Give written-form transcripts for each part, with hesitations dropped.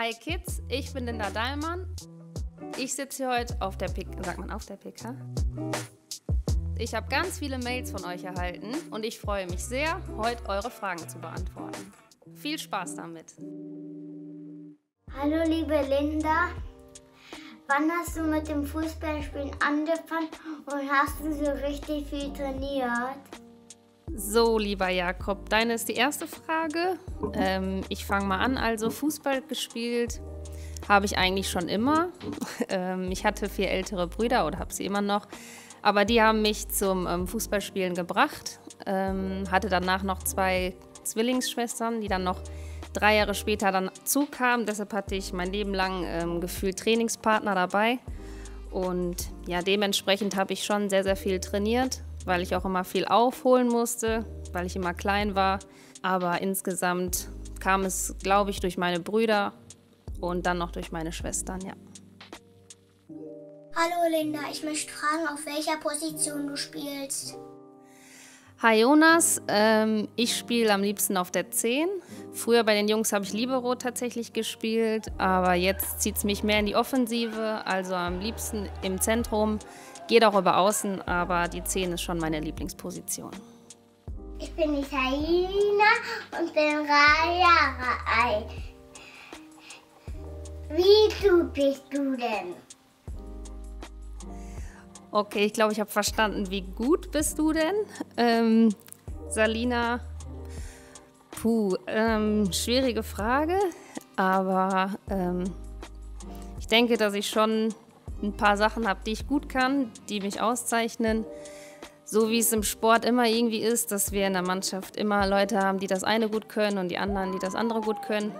Hi Kids, ich bin Linda Dahlmann. Ich sitze hier heute auf der PK. Sagt man auf der PK? Ich habe ganz viele Mails von euch erhalten und ich freue mich sehr, heute eure Fragen zu beantworten. Viel Spaß damit. Hallo liebe Linda, wann hast du mit dem Fußballspielen angefangen und hast du so richtig viel trainiert? So, lieber Jakob, deine ist die erste Frage. Ich fange mal an. Also Fußball gespielt habe ich eigentlich schon immer. Ich hatte 4 ältere Brüder oder habe sie immer noch. Aber die haben mich zum Fußballspielen gebracht. Hatte danach noch 2 Zwillingsschwestern, die dann noch 3 Jahre später dann zukamen. Deshalb hatte ich mein Leben lang gefühlt Trainingspartner dabei. Und ja, dementsprechend habe ich schon sehr, sehr viel trainiert, weil ich auch immer viel aufholen musste, weil ich immer klein war. Aber insgesamt kam es, glaube ich, durch meine Brüder und dann noch durch meine Schwestern, ja. Hallo Linda, ich möchte fragen, auf welcher Position du spielst. Hi Jonas, ich spiele am liebsten auf der 10. Früher bei den Jungs habe ich Libero tatsächlich gespielt, aber jetzt zieht es mich mehr in die Offensive, also am liebsten im Zentrum. Geht auch über Außen, aber die 10 ist schon meine Lieblingsposition. Ich bin Italiener und bin 3 Jahre alt. Wie gut bist du denn? Okay, ich glaube, ich habe verstanden, wie gut bist du denn? Salina, schwierige Frage, aber ich denke, dass ich schon ein paar Sachen habe, die ich gut kann, die mich auszeichnen. So wie es im Sport immer irgendwie ist, dass wir in der Mannschaft immer Leute haben, die das eine gut können und die anderen, die das andere gut können.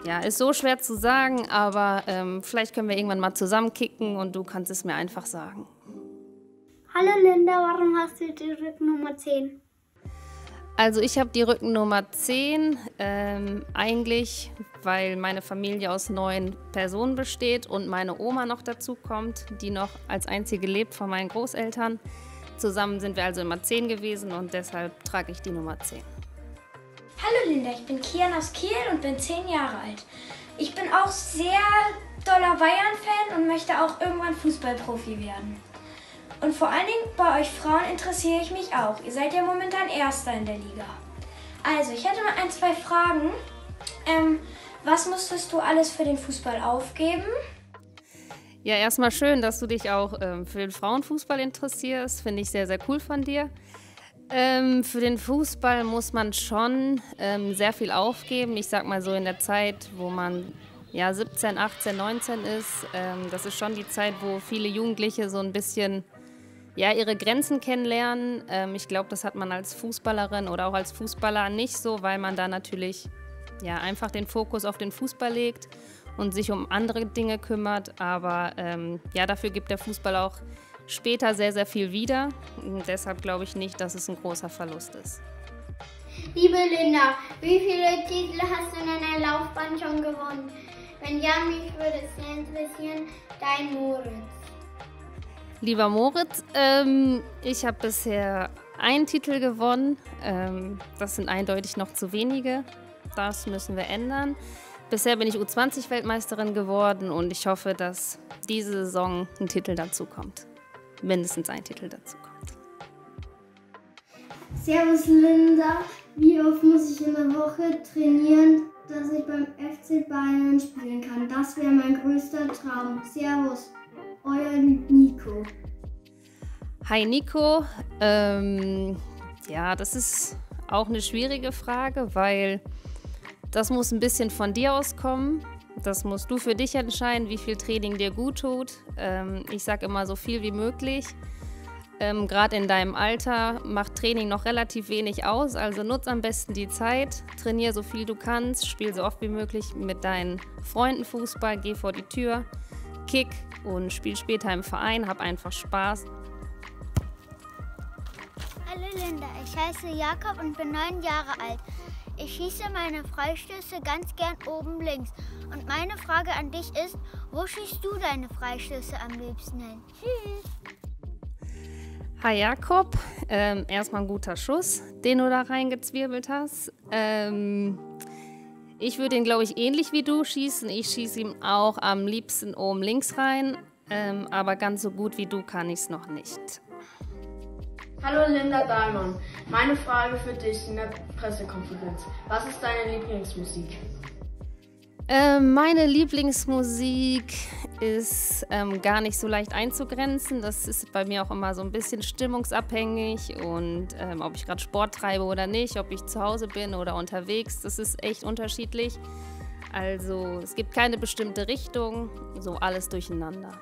Ja, ist so schwer zu sagen, aber vielleicht können wir irgendwann mal zusammen kicken und du kannst es mir einfach sagen. Hallo Linda, warum hast du die Rückennummer 10? Also ich habe die Rückennummer 10, eigentlich, weil meine Familie aus 9 Personen besteht und meine Oma noch dazu kommt, die noch als einzige lebt von meinen Großeltern. Zusammen sind wir also immer 10 gewesen und deshalb trage ich die Nummer 10. Hallo Linda, ich bin Kian aus Kiel und bin 10 Jahre alt. Ich bin auch sehr doller Bayern-Fan und möchte auch irgendwann Fußballprofi werden. Und vor allen Dingen bei euch Frauen interessiere ich mich auch. Ihr seid ja momentan Erster in der Liga. Also, ich hätte mal 1, 2 Fragen. Was musstest du alles für den Fußball aufgeben? Ja, erstmal schön, dass du dich auch für den Frauenfußball interessierst. Finde ich sehr, sehr cool von dir. Für den Fußball muss man schon sehr viel aufgeben. Ich sag mal so in der Zeit, wo man 17, 18, 19 ist. Das ist schon die Zeit, wo viele Jugendliche so ein bisschen ihre Grenzen kennenlernen. Ich glaube, das hat man als Fußballerin oder auch als Fußballer nicht so, weil man da natürlich einfach den Fokus auf den Fußball legt und sich um andere Dinge kümmert. Aber dafür gibt der Fußball auch später sehr, sehr viel wieder. Und deshalb glaube ich nicht, dass es ein großer Verlust ist. Liebe Linda, wie viele Titel hast du in deiner Laufbahn schon gewonnen? Wenn ja, mich würde es sehr interessieren, dein Moritz. Lieber Moritz, ich habe bisher 1 Titel gewonnen. Das sind eindeutig noch zu wenige. Das müssen wir ändern. Bisher bin ich U20-Weltmeisterin geworden und ich hoffe, dass diese Saison ein Titel dazu kommt. Mindestens ein Titel dazu kommt. Servus Linda, wie oft muss ich in der Woche trainieren, dass ich beim FC Bayern spielen kann? Das wäre mein größter Traum. Servus, euer Nico. Hi Nico, das ist auch eine schwierige Frage, weil das muss ein bisschen von dir auskommen. Das musst du für dich entscheiden, wie viel Training dir gut tut. Ich sage immer so viel wie möglich. Gerade in deinem Alter macht Training noch relativ wenig aus, also nutz am besten die Zeit, trainier so viel du kannst, spiel so oft wie möglich mit deinen Freunden Fußball, geh vor die Tür, kick und spiel später im Verein, hab einfach Spaß. Hallo Linda, ich heiße Jakob und bin 9 Jahre alt. Ich schieße meine Freistöße ganz gern oben links. Und meine Frage an dich ist, wo schießt du deine Freistöße am liebsten hin? Tschüss. Hi Jakob, erstmal ein guter Schuss, den du da reingezwirbelt hast. Ich würde ihn, glaube ich, ähnlich wie du schießen. Ich schieße ihm auch am liebsten oben links rein, aber ganz so gut wie du kann ich es noch nicht. Hallo Linda Dahlmann, meine Frage für dich in der Pressekonferenz. Was ist deine Lieblingsmusik? Meine Lieblingsmusik ist gar nicht so leicht einzugrenzen. Das ist bei mir auch immer so ein bisschen stimmungsabhängig und ob ich gerade Sport treibe oder nicht, ob ich zu Hause bin oder unterwegs, das ist echt unterschiedlich. Also es gibt keine bestimmte Richtung, so alles durcheinander.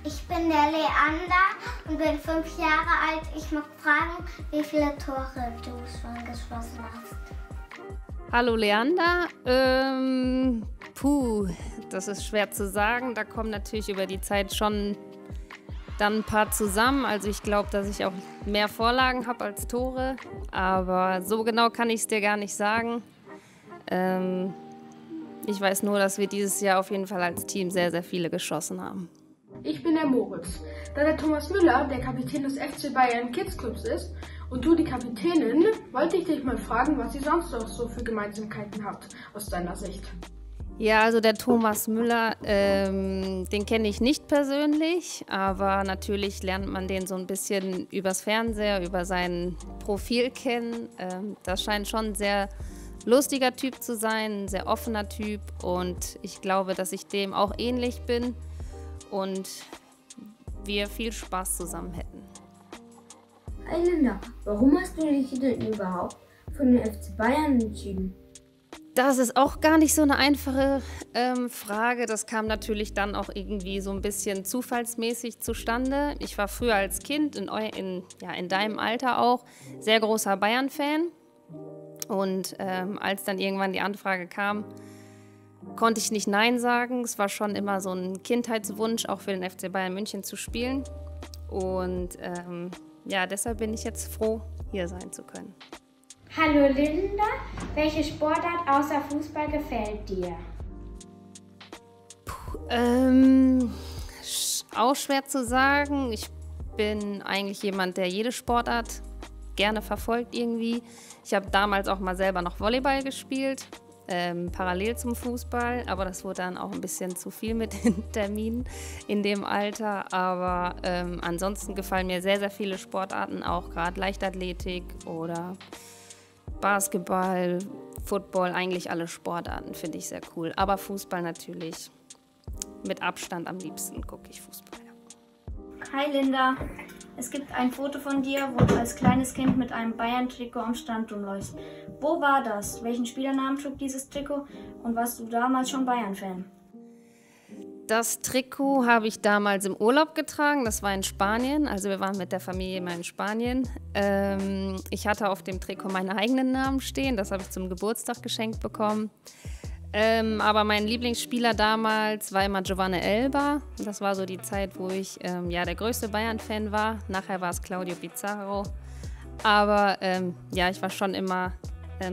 Ich bin der Leander und bin 5 Jahre alt. Ich mag fragen, wie viele Tore du schon geschossen hast. Hallo Leander, das ist schwer zu sagen. Da kommen natürlich über die Zeit schon dann ein paar zusammen. Also ich glaube, dass ich auch mehr Vorlagen habe als Tore, aber so genau kann ich es dir gar nicht sagen. Ich weiß nur, dass wir dieses Jahr auf jeden Fall als Team sehr, sehr viele geschossen haben. Ich bin der Moritz. Da der Thomas Müller der Kapitän des FC Bayern Kids Clubs ist und du die Kapitänin, wollte ich dich mal fragen, was ihr sonst noch so für Gemeinsamkeiten habt aus deiner Sicht. Ja, also der Thomas Müller, den kenne ich nicht persönlich, aber natürlich lernt man den so ein bisschen übers Fernseher, über sein Profil kennen. Das scheint schon ein sehr lustiger Typ zu sein, ein sehr offener Typ und ich glaube, dass ich dem auch ähnlich bin und wir viel Spaß zusammen hätten. Hi Linda, warum hast du dich denn überhaupt für den FC Bayern entschieden? Das ist auch gar nicht so eine einfache Frage. Das kam natürlich dann auch irgendwie so ein bisschen zufallsmäßig zustande. Ich war früher als Kind, in deinem Alter auch, sehr großer Bayern-Fan. Und als dann irgendwann die Anfrage kam, konnte ich nicht Nein sagen. Es war schon immer so ein Kindheitswunsch, auch für den FC Bayern München zu spielen. Und deshalb bin ich jetzt froh, hier sein zu können. Hallo Linda, welche Sportart außer Fußball gefällt dir? Auch schwer zu sagen. Ich bin eigentlich jemand, der jede Sportart gerne verfolgt irgendwie. Ich habe damals auch mal selber noch Volleyball gespielt, parallel zum Fußball, aber das wurde dann auch ein bisschen zu viel mit den Terminen in dem Alter. Aber ansonsten gefallen mir sehr, sehr viele Sportarten, auch gerade Leichtathletik oder Basketball, Football, eigentlich alle Sportarten finde ich sehr cool. Aber Fußball natürlich mit Abstand am liebsten gucke ich Fußball. Hi Linda, es gibt ein Foto von dir, wo du als kleines Kind mit einem Bayern-Trikot am Strand rumläufst. Wo war das? Welchen Spielernamen trug dieses Trikot und warst du damals schon Bayern-Fan? Das Trikot habe ich damals im Urlaub getragen, das war in Spanien, also wir waren mit der Familie immer in Spanien. Ich hatte auf dem Trikot meine eigenen Namen stehen, das habe ich zum Geburtstag geschenkt bekommen. Aber mein Lieblingsspieler damals war immer Giovanni Elber. Das war so die Zeit, wo ich der größte Bayern-Fan war. Nachher war es Claudio Pizarro. Aber ich war schon immer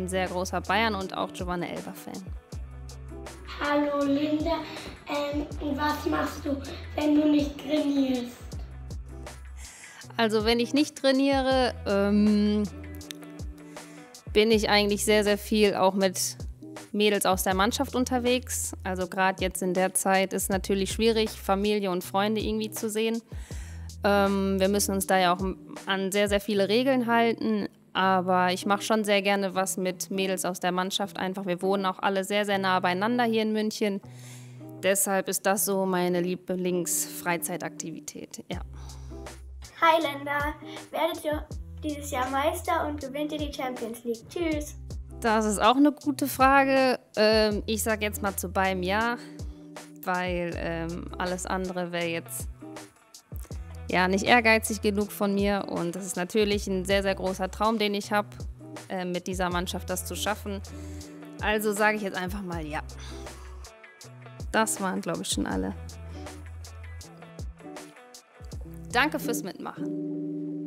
sehr großer Bayern- und auch Giovanni Elber-Fan. Hallo Linda, was machst du, wenn du nicht trainierst? Also wenn ich nicht trainiere, bin ich eigentlich sehr, sehr viel auch mit Mädels aus der Mannschaft unterwegs. Also gerade jetzt in der Zeit ist natürlich schwierig, Familie und Freunde irgendwie zu sehen. Wir müssen uns da ja auch an sehr, sehr viele Regeln halten. Aber ich mache schon sehr gerne was mit Mädels aus der Mannschaft. Einfach, wir wohnen auch alle sehr, sehr nah beieinander hier in München. Deshalb ist das so meine Lieblingsfreizeitaktivität. Ja. Hi Linda, werdet ihr dieses Jahr Meister und gewinnt ihr die Champions League? Tschüss. Das ist auch eine gute Frage. Ich sage jetzt mal zu beim Ja, weil alles andere wäre jetzt nicht ehrgeizig genug von mir. Und das ist natürlich ein sehr, sehr großer Traum, den ich habe, mit dieser Mannschaft das zu schaffen. Also sage ich jetzt einfach mal ja. Das waren, glaube ich, schon alle. Danke fürs Mitmachen.